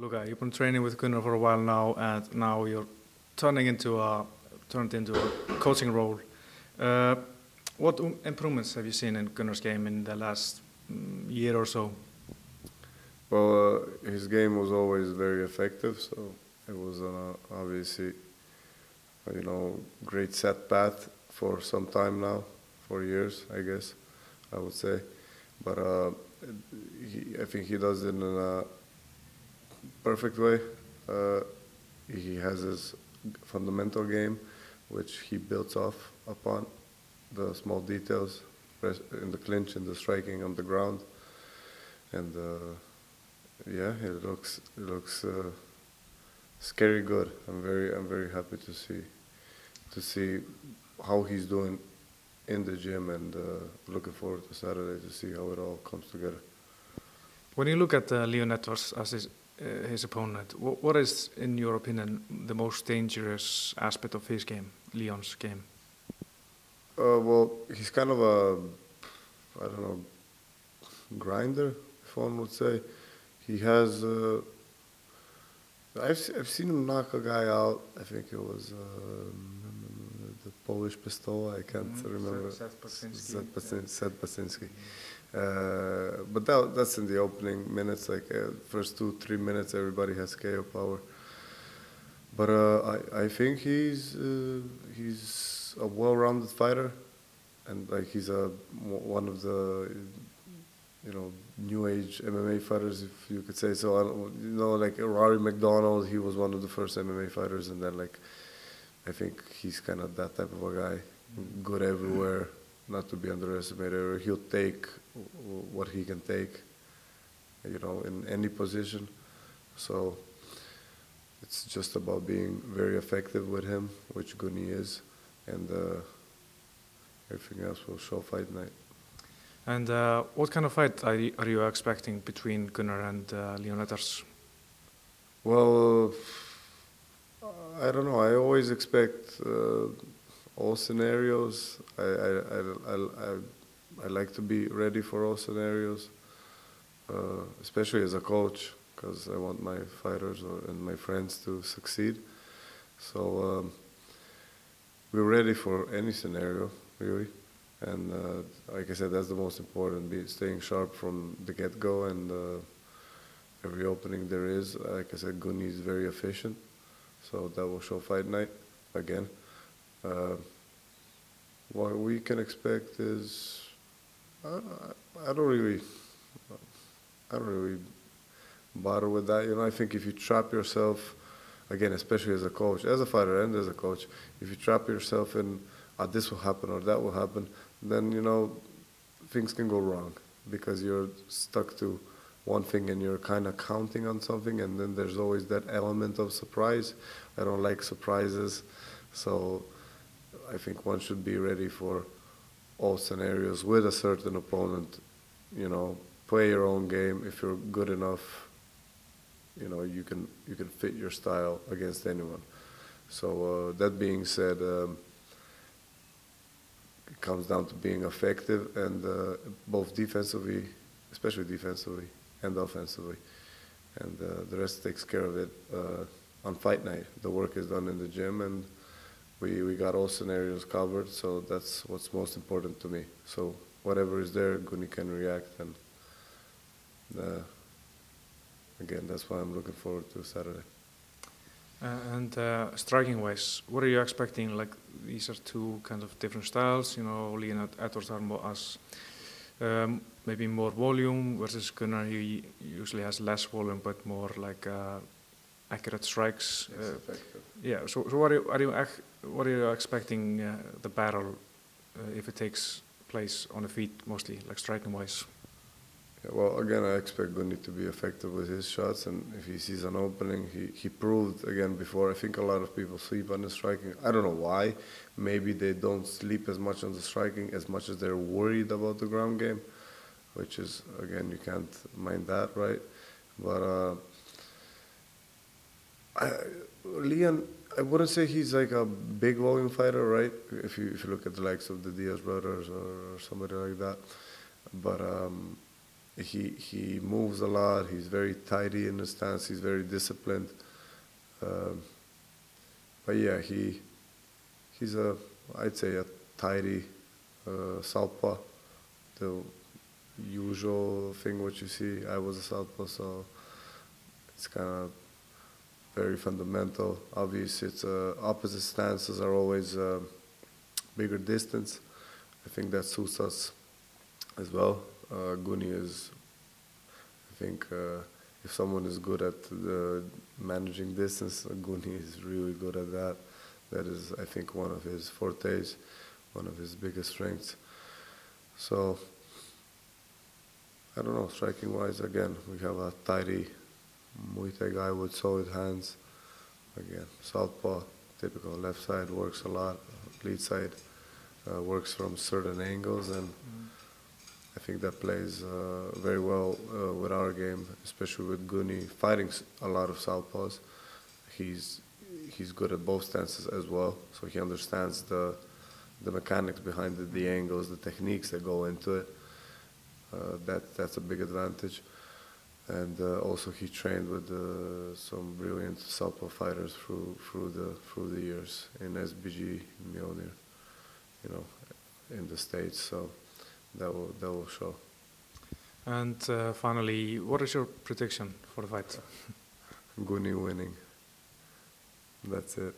Luka, you've been training with Gunnar for a while now, and now you're turned into a coaching role. Uh, what improvements have you seen in Gunnar's game in the last year or so? Well, his game was always very effective, so it was obviously, great set path for some time now, 4 years, I guess, I would say. But I think he does it in a perfect way. He has his fundamental game, which he builds upon the small details in the clinch, in the striking on the ground, and yeah, it looks scary good. I'm very happy to see how he's doing in the gym, and looking forward to Saturday to see how it all comes together. When you look at Leon Edwards as his opponent, what is, in your opinion, the most dangerous aspect of his game, Leon's game? Well, he's kind of a, I don't know, grinder, if one would say. He has, I've seen him knock a guy out. I think it was the Polish pistol. I can't remember. Seth Basinski. But that's in the opening minutes. Like first 2-3 minutes, everybody has KO power. But I think he's a well-rounded fighter, and like he's one of the new age MMA fighters, if you could say so. Like Rory McDonald, he was one of the first MMA fighters, and then like I think he's kind of that type of a guy, good everywhere, not to be underestimated. He'll take what he can take, in any position. So it's just about being very effective with him, which Gunnar is, and everything else will show fight night. And what kind of fight are you expecting between Gunnar and Leon Edwards? Well, I don't know. I always expect all scenarios. I like to be ready for all scenarios, especially as a coach, because I want my fighters and my friends to succeed. So we're ready for any scenario, really. And like I said, that's the most important, staying sharp from the get-go, and every opening there is. Like I said, Gunnar is very efficient, so that will show fight night again. What we can expect is, I don't really bother with that. I think if you trap yourself, again, especially as a coach, as a fighter and as a coach, if you trap yourself in, this will happen or that will happen, then, things can go wrong, because you're stuck to one thing and you're kind of counting on something, and then there's always that element of surprise. I don't like surprises, so I think one should be ready for all scenarios with a certain opponent. Play your own game. If you're good enough, you can fit your style against anyone. So that being said, it comes down to being effective, and both defensively, especially defensively, and offensively. And the rest takes care of it on fight night. The work is done in the gym, and we got all scenarios covered, so that's what's most important to me. So whatever is there, Gunnar can react, and again, that's why I'm looking forward to Saturday. And striking-wise, what are you expecting? Like, these are two kind of different styles. Leon Edwards are maybe more volume, versus Gunnar, he usually has less volume but more like accurate strikes. Yeah. So what are you expecting the battle if it takes place on the feet mostly, like striking-wise? Yeah, well, again, I expect Gunnar to be effective with his shots, and if he sees an opening, he proved again before. I think a lot of people sleep on the striking. I don't know why. Maybe they don't sleep as much on the striking as much as they're worried about the ground game, which is, again, you can't mind that, right? But Leon, I wouldn't say he's like a big volume fighter, right? If you look at the likes of the Diaz brothers or somebody like that, but he moves a lot. He's very tidy in the stance. He's very disciplined. But yeah, he's I'd say a tidy southpaw. The usual thing what you see. I was a southpaw, so it's kind of very fundamental. Obviously, it's opposite stances are always bigger distance. I think that suits us as well. Gunnar is, I think, if someone is good at managing distance, Gunnar is really good at that. That is, I think, one of his fortes, one of his biggest strengths. So, I don't know, striking-wise, again, we have a tidy Muay Thai guy with solid hands. Again, southpaw, typical left side, works a lot. Lead side works from certain angles, and I think that plays very well with our game, especially with Gunnar fighting a lot of southpaws. He's good at both stances as well, so he understands the mechanics behind the angles, the techniques that go into it. That's a big advantage. And also he trained with some brilliant southpaw fighters through the years in SBG, Mjölnir, you know, in the States. So that will show. And finally, what is your prediction for the fight? Gunnar winning. That's it.